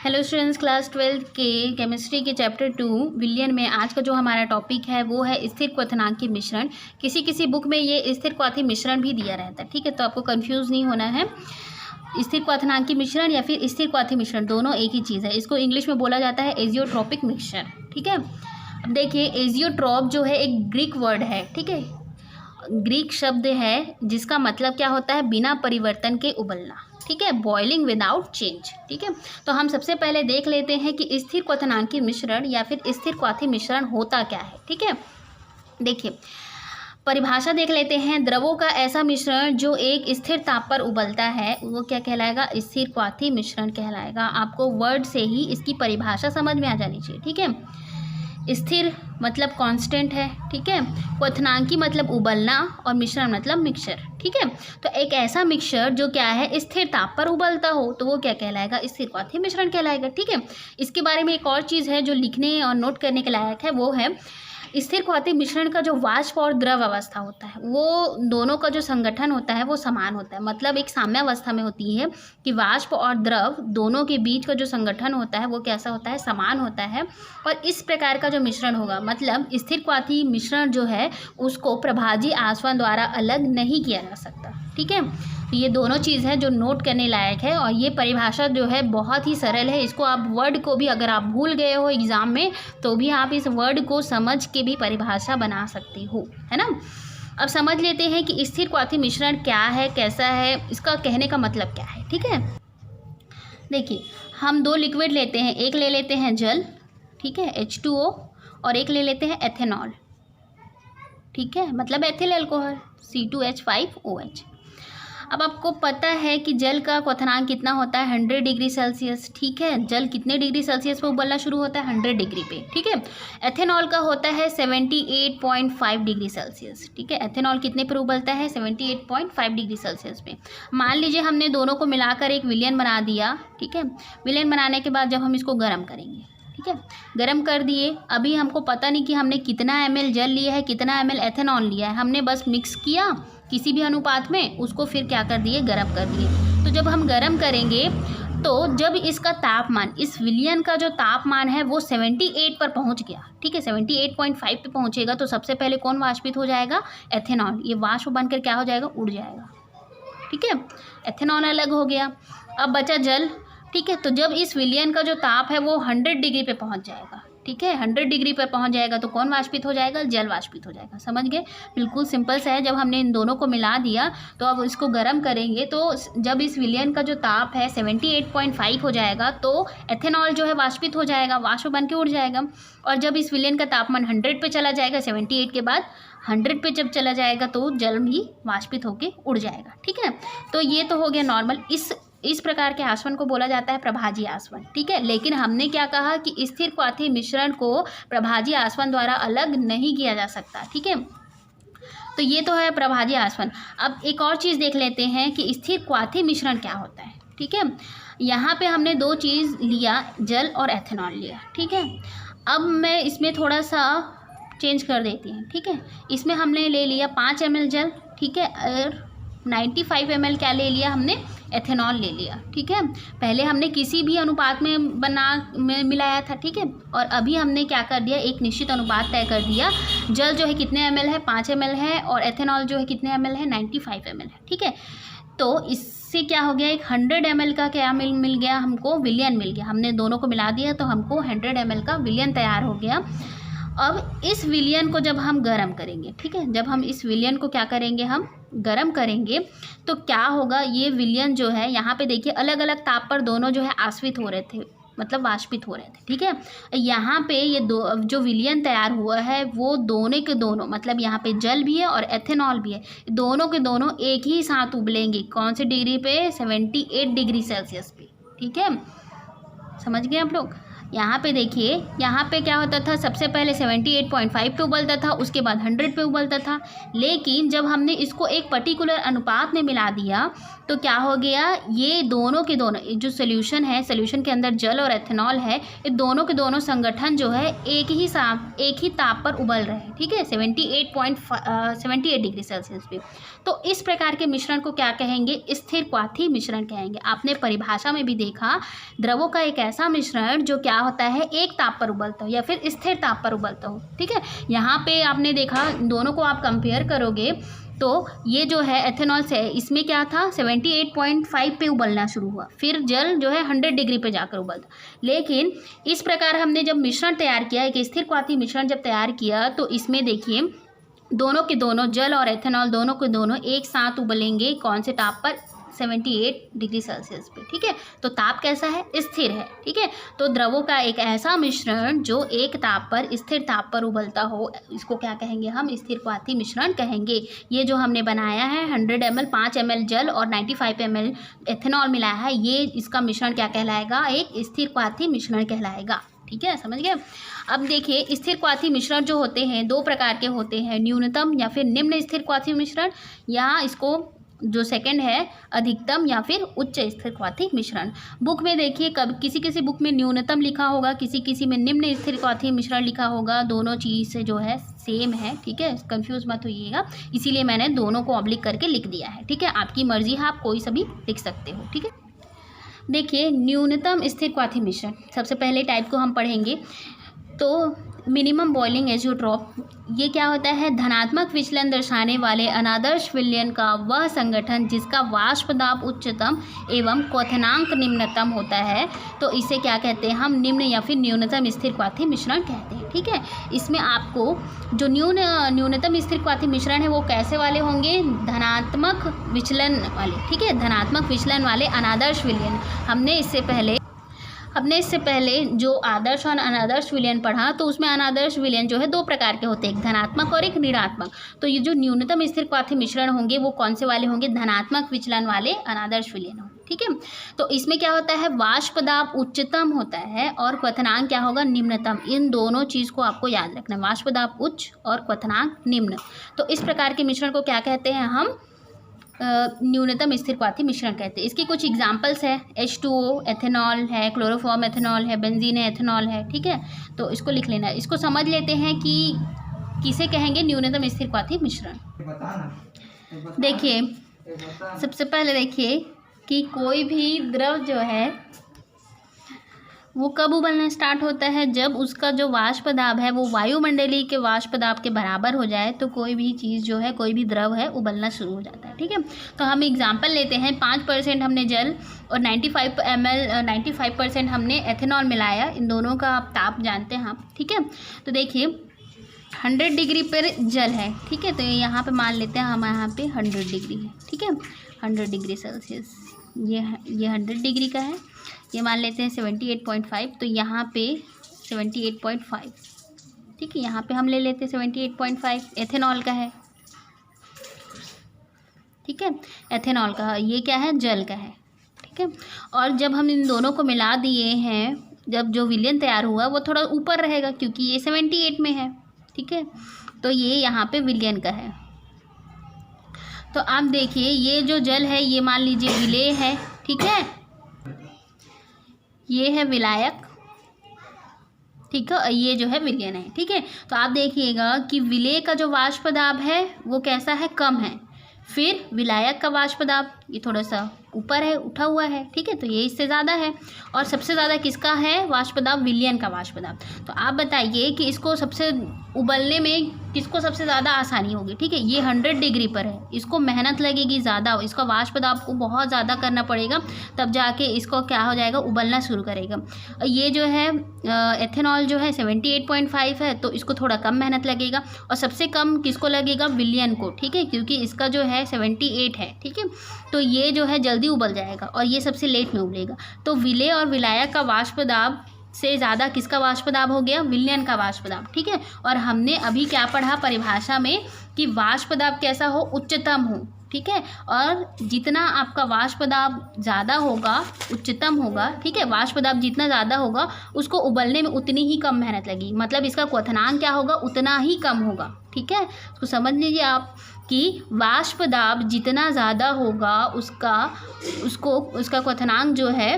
Hello students, class 12 के chemistry के chapter 2 विलयन में आज का जो हमारा टॉपिक है वो है स्थिर क्वथनांकी मिश्रण। किसी किसी बुक में ये स्थिर क्वाथी मिश्रण भी दिया रहता है, ठीक है। तो आपको कंफ्यूज नहीं होना है। स्थिर क्वथनांकी मिश्रण या फिर स्थिर क्वाथी मिश्रण दोनों एक ही चीज़ है। इसको इंग्लिश में बोला जाता है एजियोट्रोपिक मिक्सचर, ठीक है। अब देखिए, एजियोट्रोप जो है एक ग्रीक वर्ड है, ठीक है। ग्रीक शब्द है जिसका मतलब क्या होता है, बिना परिवर्तन के उबलना, ठीक है, बॉइलिंग विदाउट चेंज, ठीक है। तो हम सबसे पहले देख लेते हैं कि स्थिर क्वथनांकी मिश्रण या फिर स्थिर क्वाथी मिश्रण होता क्या है, ठीक है। देखिए, परिभाषा देख लेते हैं। द्रवों का ऐसा मिश्रण जो एक स्थिर ताप पर उबलता है वो क्या कहलाएगा, स्थिर क्वाथी मिश्रण कहलाएगा। आपको वर्ड से ही इसकी परिभाषा समझ में आ जानी चाहिए, ठीक है। स्थिर मतलब कांस्टेंट है, ठीक है। क्वथनांकी मतलब उबलना और मिश्रण मतलब मिक्सचर, ठीक है। तो एक ऐसा मिक्सचर जो क्या है, स्थिर ताप पर उबलता हो तो वो क्या कहलाएगा, स्थिर क्वाथी मिश्रण कहलाएगा, ठीक है। इसके बारे में एक और चीज़ है जो लिखने और नोट करने के लायक है, वो है स्थिर क्वाथी मिश्रण का जो वाष्प और द्रव अवस्था होता है वो दोनों का जो संगठन होता है वो समान होता है। मतलब एक साम्यावस्था में होती है कि वाष्प और द्रव दोनों के बीच का जो संगठन होता है वो कैसा होता है, समान होता है। और इस प्रकार का जो मिश्रण होगा, मतलब स्थिर क्वाथी मिश्रण जो है उसको प्रभाजी आसवन द्वारा अलग नहीं किया जा सकता, ठीक है। तो ये दोनों चीज़ है जो नोट करने लायक है। और ये परिभाषा जो है बहुत ही सरल है। इसको आप वर्ड को भी अगर आप भूल गए हो एग्ज़ाम में तो भी आप इस वर्ड को समझ के भी परिभाषा बना सकते हो, है ना। अब समझ लेते हैं कि स्थिर क्वाथी मिश्रण क्या है, कैसा है, इसका कहने का मतलब क्या है, ठीक है। देखिए, हम दो लिक्विड लेते हैं, एक ले लेते हैं जल, ठीक है, H2O, और एक ले लेते हैं एथेनॉल, ठीक है, मतलब एथिल अल्कोहल C2H5OH। अब आपको पता है कि जल का क्वथनांक कितना होता है, 100 डिग्री सेल्सियस, ठीक है। जल कितने डिग्री सेल्सियस पे उबलना शुरू होता है, 100 डिग्री पे, ठीक है। एथेनॉल का होता है 78.5 डिग्री सेल्सियस, ठीक है। एथेनॉल कितने पर उबलता है, 78.5 डिग्री सेल्सियस पे। मान लीजिए हमने दोनों को मिलाकर एक विलयन बना दिया, ठीक है। विलयन बनाने के बाद जब हम इसको गर्म करेंगे, ठीक है, गर्म कर दिए। अभी हमको पता नहीं कि हमने कितना ml जल लिया है, कितना ml एथेनॉल लिया है, हमने बस मिक्स किया किसी भी अनुपात में, उसको फिर क्या कर दिए, गर्म कर दिए। तो जब हम गर्म करेंगे तो जब इसका तापमान, इस विलयन का जो तापमान है वो 78 पर पहुंच गया, ठीक है, 78.5 पे पहुंचेगा तो सबसे पहले कौन वाष्पित हो जाएगा, एथेनॉल। ये वाष्प बनकर क्या हो जाएगा, उड़ जाएगा, ठीक है। एथेनॉल अलग हो गया, अब बचा जल, ठीक है। तो जब इस विलयन का जो ताप है वो 100 डिग्री पे पहुंच जाएगा, ठीक है, 100 डिग्री पर पहुंच जाएगा तो कौन वाष्पित हो जाएगा, जल वाष्पित हो जाएगा। समझ गए, बिल्कुल सिंपल सा है। जब हमने इन दोनों को मिला दिया तो अब इसको गर्म करेंगे तो जब इस विलयन का जो ताप है 78.5 हो जाएगा तो एथेनॉल जो है वाष्पित हो जाएगा, वाष्प बन के उड़ जाएगा। और जब इस विलयन का तापमान 100 पे चला जाएगा, 78 के बाद 100 पे जब चला जाएगा तो जल भी वाष्पित होके उड़ जाएगा, ठीक है। तो ये तो हो गया नॉर्मल। इस प्रकार के आसवन को बोला जाता है प्रभाजी आसवन, ठीक है। लेकिन हमने क्या कहा कि स्थिर क्वाथी मिश्रण को प्रभाजी आसवन द्वारा अलग नहीं किया जा सकता, ठीक है। तो ये तो है प्रभाजी आसवन। अब एक और चीज़ देख लेते हैं कि स्थिर क्वाथी मिश्रण क्या होता है, ठीक है। यहाँ पे हमने दो चीज़ लिया, जल और एथेनॉल लिया, ठीक है। अब मैं इसमें थोड़ा सा चेंज कर देती हूँ, ठीक है। इसमें हमने ले लिया 5 ml जल, ठीक है, और 95 ml क्या ले लिया हमने, एथेनॉल ले लिया, ठीक है। पहले हमने किसी भी अनुपात में मिलाया था, ठीक है। और अभी हमने क्या कर दिया, एक निश्चित अनुपात तय कर दिया। जल जो है कितने ml है, 5 ml है, और एथेनॉल जो है कितने ml है, 95 ml है, ठीक है। तो इससे क्या हो गया, एक 100 ml का क्या मिल गया हमको, विलयन मिल गया। हमने दोनों को मिला दिया तो हमको 100 ml का विलयन तैयार हो गया। अब इस विलयन को जब हम गर्म करेंगे, ठीक है, जब हम इस विलयन को क्या करेंगे, हम गर्म करेंगे तो क्या होगा, ये विलयन जो है यहाँ पे देखिए अलग अलग ताप पर दोनों जो है आश्वित हो रहे थे, मतलब वाष्पित हो रहे थे, ठीक है। यहाँ पे ये दो जो विलयन तैयार हुआ है वो दोनों के दोनों, मतलब यहाँ पे जल भी है और एथेनॉल भी है, दोनों के दोनों एक ही साथ उबलेंगे। कौन से डिग्री पे, 78 डिग्री सेल्सियस पे, ठीक है। समझ गए आप लोग। यहाँ पे देखिए, यहाँ पे क्या होता था, सबसे पहले 78.5 पे उबलता था, उसके बाद 100 पे उबलता था। लेकिन जब हमने इसको एक पर्टिकुलर अनुपात में मिला दिया तो क्या हो गया, ये दोनों के दोनों जो सोल्यूशन है, सोल्यूशन के अंदर जल और एथेनॉल है, ये दोनों के दोनों संगठन जो है एक ही ताप पर उबल रहे हैं, ठीक है, 78 डिग्री सेल्सियस पे। तो इस प्रकार के मिश्रण को क्या कहेंगे, स्थिर क्वाथी मिश्रण कहेंगे। आपने परिभाषा में भी देखा, द्रवों का एक ऐसा मिश्रण जो क्या होता है, एक ताप पर उबलता हो या फिर स्थिर ताप पर उबलता हो, ठीक है। यहाँ पे आपने देखा, दोनों को आप कंपेयर करोगे तो ये जो है एथेनॉल से, इसमें क्या था, 78.5 पे उबलना शुरू हुआ, फिर जल जो है 100 डिग्री पे जाकर उबलता। लेकिन इस प्रकार हमने जब मिश्रण तैयार किया, एक स्थिर क्वाथी मिश्रण जब तैयार किया, तो इसमें देखिए दोनों के दोनों जल और एथेनॉल दोनों के दोनों एक साथ उबलेंगे, कौन से ताप पर, 78 डिग्री सेल्सियस पे, ठीक है। तो ताप कैसा है, स्थिर है, ठीक है। तो द्रवों का एक ऐसा मिश्रण जो एक ताप पर, स्थिर ताप पर उबलता हो, इसको क्या कहेंगे हम, स्थिर क्वाथी मिश्रण कहेंगे। ये जो हमने बनाया है 100 ml 5 ml जल और 95 ml एथेनॉल मिलाया है, ये इसका मिश्रण क्या कहलाएगा, एक स्थिर क्वाथी मिश्रण कहलाएगा, ठीक है, समझ गए। अब देखिए, स्थिर क्वाथी मिश्रण जो होते हैं दो प्रकार के होते हैं, न्यूनतम या फिर निम्न स्थिर क्वाथी मिश्रण, या इसको जो सेकंड है अधिकतम या फिर उच्च स्थिर क्वाथी मिश्रण। बुक में देखिए, कब किसी किसी बुक में न्यूनतम लिखा होगा, किसी किसी में निम्न स्थिर क्वाथी मिश्रण लिखा होगा, दोनों चीज़ जो है सेम है, ठीक है, कंफ्यूज मत होइएगा, इसीलिए मैंने दोनों को ऑब्लिक करके लिख दिया है, ठीक है। आपकी मर्जी है, आप कोई सा भी लिख सकते हो, ठीक है। देखिए, न्यूनतम स्थिर क्वाथी मिश्रण, सबसे पहले टाइप को हम पढ़ेंगे। तो मिनिमम बॉइलिंग एजियोट्रॉप, ये क्या होता है, धनात्मक विचलन दर्शाने वाले अनादर्श विलयन का वह संगठन जिसका वाष्प दाब उच्चतम एवं क्वथनांक निम्नतम होता है, तो इसे क्या कहते हैं हम, निम्न या फिर न्यूनतम स्थिर क्वाथी मिश्रण कहते हैं, ठीक है। इसमें आपको जो न्यूनतम स्थिर क्वाथी मिश्रण है वो कैसे वाले होंगे, धनात्मक विचलन वाले, ठीक है, धनात्मक विचलन वाले अनादर्श विलयन। हमने इससे पहले जो आदर्श और अनादर्श विलयन पढ़ा, तो उसमें अनादर्श विलयन जो है दो प्रकार के होते हैं, एक धनात्मक और एक ऋणात्मक। तो ये जो न्यूनतम स्थिर क्वाथी मिश्रण होंगे वो कौन से वाले होंगे, धनात्मक विचलन वाले अनादर्श विलयन होंगे, ठीक है। तो इसमें क्या होता है, वाष्प दाब उच्चतम होता है और क्वथनांक क्या होगा, निम्नतम। इन दोनों चीज़ को आपको याद रखना, वाष्प दाब उच्च और क्वथनांक निम्न। तो इस प्रकार के मिश्रण को क्या कहते हैं हम, न्यूनतम स्थिर क्वाथी मिश्रण कहते हैं। इसकी कुछ एग्जांपल्स है, H2O एथेनॉल है, क्लोरोफॉर्म एथेनॉल है, बेंजीन एथेनॉल है, ठीक है। तो इसको लिख लेना। इसको समझ लेते हैं कि किसे कहेंगे न्यूनतम स्थिर क्वाथी मिश्रण। देखिए, सबसे पहले देखिए कि कोई भी द्रव जो है वो कब उबलना स्टार्ट होता है, जब उसका जो वाष्प दाब है वो वायुमंडलीय के वाष्प दाब के बराबर हो जाए, तो कोई भी चीज़ जो है, कोई भी द्रव है, उबलना शुरू हो जाता है, ठीक है। तो हम एग्जांपल लेते हैं, 5% हमने जल और 95% हमने एथेनॉल मिलाया, इन दोनों का आप ताप जानते हैं आप, ठीक है। तो देखिए 100 डिग्री पर जल है, ठीक है, तो यहाँ पे मान लेते हैं हम, यहाँ पे 100 डिग्री है, ठीक है, 100 डिग्री सेल्सियस, ये 100 डिग्री का है, ये मान लेते हैं 78.5, तो यहाँ पे 78.5, ठीक है, यहाँ पे हम ले लेते हैं 78.5, एथेनॉल का है, ठीक है, एथेनॉल का, ये क्या है, जल का है, ठीक है। और जब हम इन दोनों को मिला दिए हैं, जब जो विलयन तैयार हुआ वो थोड़ा ऊपर रहेगा क्योंकि ये 78 में है, ठीक है, तो ये यहाँ पे विलयन का है। तो आप देखिए, ये जो जल है ये मान लीजिए विलेय है, ठीक है, ये है विलायक, ठीक है, ये जो है विलयन है, ठीक है। तो आप देखिएगा कि विलेय का जो वाष्प दाब है वो कैसा है, कम है, फिर विलायक का वाष्प दाब ये थोड़ा सा ऊपर है, उठा हुआ है, ठीक है, तो ये इससे ज़्यादा है। और सबसे ज़्यादा किसका है वाष्प दाब, विलयन का वाष्प दाब। तो आप बताइए कि इसको सबसे उबलने में किसको सबसे ज़्यादा आसानी होगी, ठीक है, ये 100 डिग्री पर है, इसको मेहनत लगेगी ज़्यादा, इसका वाष्प दाब को बहुत ज़्यादा करना पड़ेगा, तब जाके इसको क्या हो जाएगा, उबलना शुरू करेगा। ये जो है एथेनॉल जो है 78.5 है, तो इसको थोड़ा कम मेहनत लगेगा, और सबसे कम किसको लगेगा, विलयन को, ठीक है, क्योंकि इसका जो है 78 है, ठीक है, तो ये जो है जल्दी उबल जाएगा और ये सबसे लेट में उबलेगा। तो विलेय और विलायक का वाष्प दाब से ज़्यादा किसका वाष्प दाब हो गया, विलयन का वाष्प दाब, ठीक है। और हमने अभी क्या पढ़ा परिभाषा में कि वाष्प दाब कैसा हो, उच्चतम हो, ठीक है। और जितना आपका वाष्प दाब ज़्यादा होगा, उच्चतम होगा, ठीक है, वाष्प दाब जितना ज़्यादा होगा उसको उबलने में उतनी ही कम मेहनत लगेगी, मतलब इसका क्वथनांक क्या होगा, उतना ही कम होगा, ठीक है। तो समझ लीजिए आप कि वाष्प दाब जितना ज़्यादा होगा उसका क्वथनांक जो है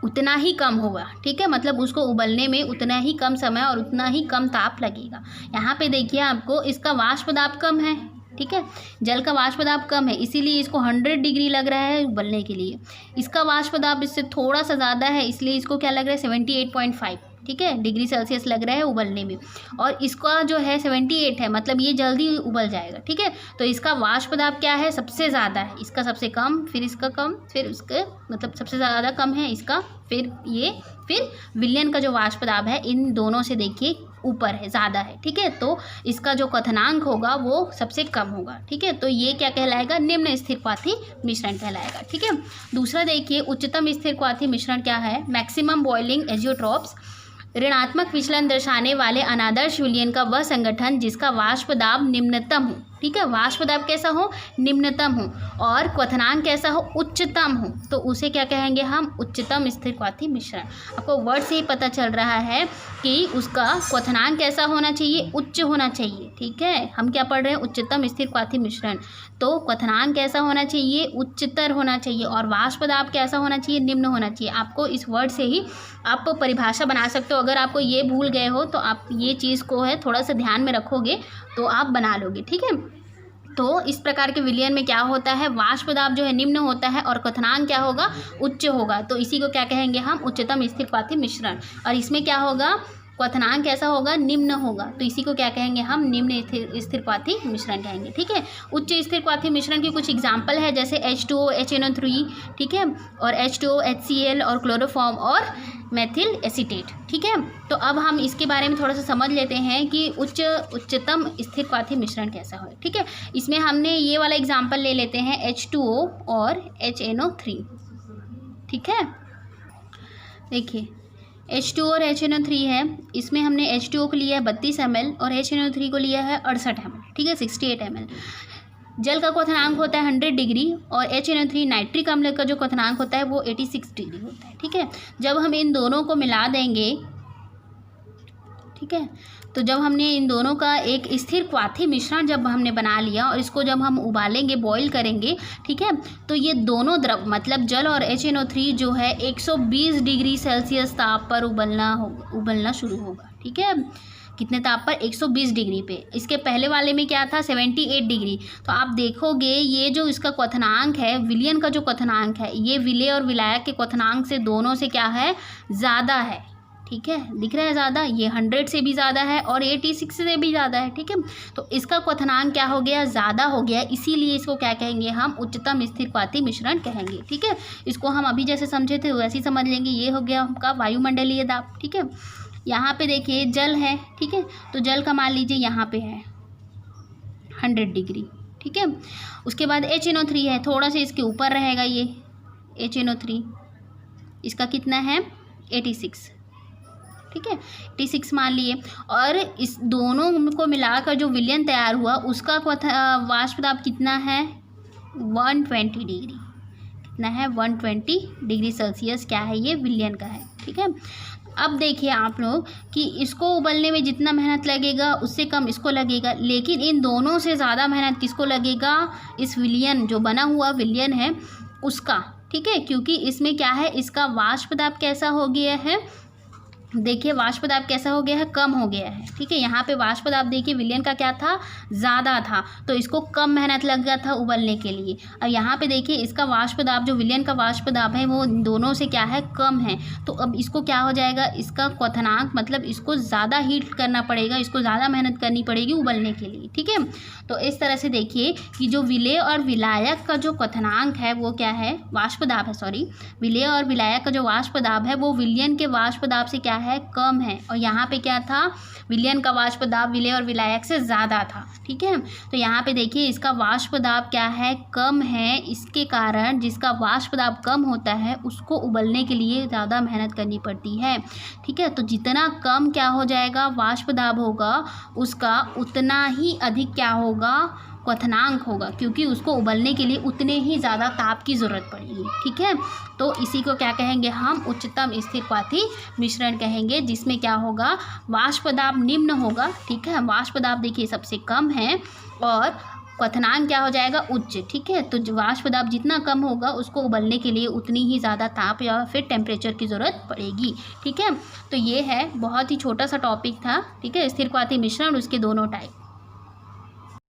उतना ही कम होगा, ठीक है, मतलब उसको उबलने में उतना ही कम समय और उतना ही कम ताप लगेगा। यहाँ पे देखिए आपको इसका वाष्प दाब कम है, ठीक है, जल का वाष्प दाब कम है इसीलिए इसको 100 डिग्री लग रहा है उबलने के लिए। इसका वाष्प दाब इससे थोड़ा सा ज़्यादा है इसलिए इसको क्या लग रहा है 78.5, ठीक है, डिग्री सेल्सियस लग रहा है उबलने में। और इसका जो है 78 है, मतलब ये जल्दी उबल जाएगा, ठीक है। तो इसका वाष्प दाब क्या है, सबसे ज़्यादा है, इसका सबसे कम, फिर इसका कम, फिर उसके मतलब सबसे ज़्यादा कम है इसका, फिर विलयन का जो वाष्प दाब है इन दोनों से देखिए ऊपर है, ज़्यादा है, ठीक है। तो इसका जो क्वथनांक होगा वो सबसे कम होगा, ठीक है। तो ये क्या कहलाएगा, निम्न स्थिरक्वाथी मिश्रण कहलाएगा, ठीक है। दूसरा देखिए उच्चतम स्थिरक्वाथी मिश्रण क्या है, मैक्सिमम बॉइलिंग एजियोट्रॉप्स, ऋणात्मक विचलन दर्शाने वाले अनादर्श विलयन का वह संगठन जिसका वाष्प दाब निम्नतम हो, ठीक है, वाष्प दाब कैसा हो, निम्नतम हो, और क्वथनांक कैसा हो, उच्चतम हो, तो उसे क्या कहेंगे हम, उच्चतम स्थिरक्वाथी मिश्रण। आपको वर्ड से ही पता चल रहा है कि उसका क्वथनांक कैसा होना चाहिए, उच्च होना चाहिए, ठीक है। हम क्या पढ़ रहे हैं, उच्चतम स्थिरक्वाथी मिश्रण, तो क्वथनांक कैसा होना चाहिए, उच्चतर होना चाहिए, और वाष्प दाब कैसा होना चाहिए, निम्न होना चाहिए। आपको इस वर्ड से ही आप परिभाषा बना सकते हो। अगर आपको ये भूल गए हो तो आप ये चीज़ को है थोड़ा सा ध्यान में रखोगे तो आप बना लोगे, ठीक है। तो इस प्रकार के विलयन में क्या होता है, वाष्प दाब जो है निम्न होता है और क्वथनांक क्या होगा, उच्च होगा, तो इसी को क्या कहेंगे हम, उच्चतम स्थिरक्वाथी मिश्रण। और इसमें क्या होगा, क्वथनांक कैसा होगा, निम्न होगा, तो इसी को क्या कहेंगे हम, निम्न स्थिरक्वाथी मिश्रण कहेंगे, ठीक है। उच्च स्थिरक्वाथी मिश्रण के कुछ एग्जाम्पल है जैसे H2O HNO3, ठीक है, और H2O HCl और क्लोरोफॉर्म और मेथिल एसीटेट, ठीक है। तो अब हम इसके बारे में थोड़ा सा समझ लेते हैं कि उच्चतम स्थिरक्वाथी मिश्रण कैसा हो, ठीक है। इसमें हमने ये वाला एग्जाम्पल ले लेते हैं H2O और HNO3, ठीक है। देखिए H2O और HNO3 है, इसमें हमने H2O को लिया है 32 ml और HNO3 को लिया है 68 ml, ठीक है, 68 ml। जल का क्वथनांक होता है 100 डिग्री और HNO3 नाइट्रिक अम्ल का जो क्वथनांक होता है वो 86 डिग्री होता है, ठीक है। जब हम इन दोनों को मिला देंगे, ठीक है, तो जब हमने इन दोनों का एक स्थिरक्वाथी मिश्रण जब हमने बना लिया और इसको जब हम उबालेंगे, बॉईल करेंगे, ठीक है, तो ये दोनों द्रव मतलब जल और HNO3 जो है 120 डिग्री सेल्सियस ताप पर उबलना शुरू होगा, ठीक है। कितने ताप पर, 120 डिग्री पे। इसके पहले वाले में क्या था, 78 डिग्री। तो आप देखोगे ये जो इसका क्वथनांक है, विलयन का जो क्वथनांक है, ये विलेय और विलायक के क्वथनांक से दोनों से क्या है, ज़्यादा है, ठीक है, दिख रहा है ज़्यादा, ये 100 से भी ज़्यादा है और 86 से भी ज़्यादा है, ठीक है। तो इसका क्वथनांक क्या हो गया, ज़्यादा हो गया, इसीलिए इसको क्या कहेंगे हम, उच्चतम स्थिरक्वाथी मिश्रण कहेंगे, ठीक है। इसको हम अभी जैसे समझे थे वैसे ही समझ लेंगे। ये हो गया आपका वायुमंडलीय दाब, ठीक है। यहाँ पे देखिए जल है, ठीक है, तो जल का मान लीजिए यहाँ पे है 100 डिग्री, ठीक है। उसके बाद HNO3 है, थोड़ा सा इसके ऊपर रहेगा ये HNO3, इसका कितना है 86, ठीक है, 86 मान लिए। और इस दोनों को मिलाकर जो विलयन तैयार हुआ उसका वाष्प दाब कितना है, 120 डिग्री, कितना है 120 डिग्री सेल्सियस, क्या है ये, विलयन का है, ठीक है। अब देखिए आप लोग कि इसको उबलने में जितना मेहनत लगेगा उससे कम इसको लगेगा, लेकिन इन दोनों से ज़्यादा मेहनत किसको लगेगा, इस विलयन जो बना हुआ विलयन है उसका, ठीक है, क्योंकि इसमें क्या है, इसका वाष्प दाब कैसा हो गया है, देखिए वाष्प दाब कैसा हो गया है, कम हो गया है, ठीक है। यहाँ पे वाष्प दाब देखिए विलयन का क्या था, ज़्यादा था, तो इसको कम मेहनत लग गया था उबलने के लिए। और यहाँ पे देखिए इसका वाष्प दाब जो विलयन का वाष्प दाब है वो दोनों से क्या है, कम है, तो अब इसको क्या हो जाएगा, इसका क्वथनांक मतलब इसको ज़्यादा हीट करना पड़ेगा, इसको ज़्यादा मेहनत करनी पड़ेगी उबलने के लिए, ठीक है। तो इस तरह से देखिए कि जो विलेय और विलायक का जो क्वथनांक है वो क्या है, वाष्प दाब है, सॉरी, विलेय और विलायक का जो वाष्प दाब है वो विलयन के वाष्प दाब से क्या है, कम है। और यहाँ पे क्या था, विलयन का वाष्प दाब विलेय और विलायक से ज़्यादा था, ठीक है। तो यहाँ पे देखिए इसका वाष्प दाब क्या है, कम है, इसके कारण जिसका वाष्प दाब कम होता है उसको उबलने के लिए ज़्यादा मेहनत करनी पड़ती है, ठीक है। तो जितना कम क्या हो जाएगा वाष्प दाब होगा उसका, उतना ही अधिक क्या होगा, क्वथनांक होगा, क्योंकि उसको उबलने के लिए उतने ही ज़्यादा ताप की ज़रूरत पड़ेगी। ठीक है, तो इसी को क्या कहेंगे हम, उच्चतम स्थिर क्वाथी मिश्रण कहेंगे, जिसमें क्या होगा, वाष्प दाब निम्न होगा। ठीक है, वाष्प दाब देखिए सबसे कम है और क्वथनांक क्या हो जाएगा, उच्च। ठीक है, तो वाष्प दाब जितना कम होगा उसको उबलने के लिए उतनी ही ज़्यादा ताप या फिर टेम्परेचर की ज़रूरत पड़ेगी। ठीक है, तो ये है बहुत ही छोटा सा टॉपिक था। ठीक है, स्थिर क्वाथी मिश्रण, उसके दोनों टाइप।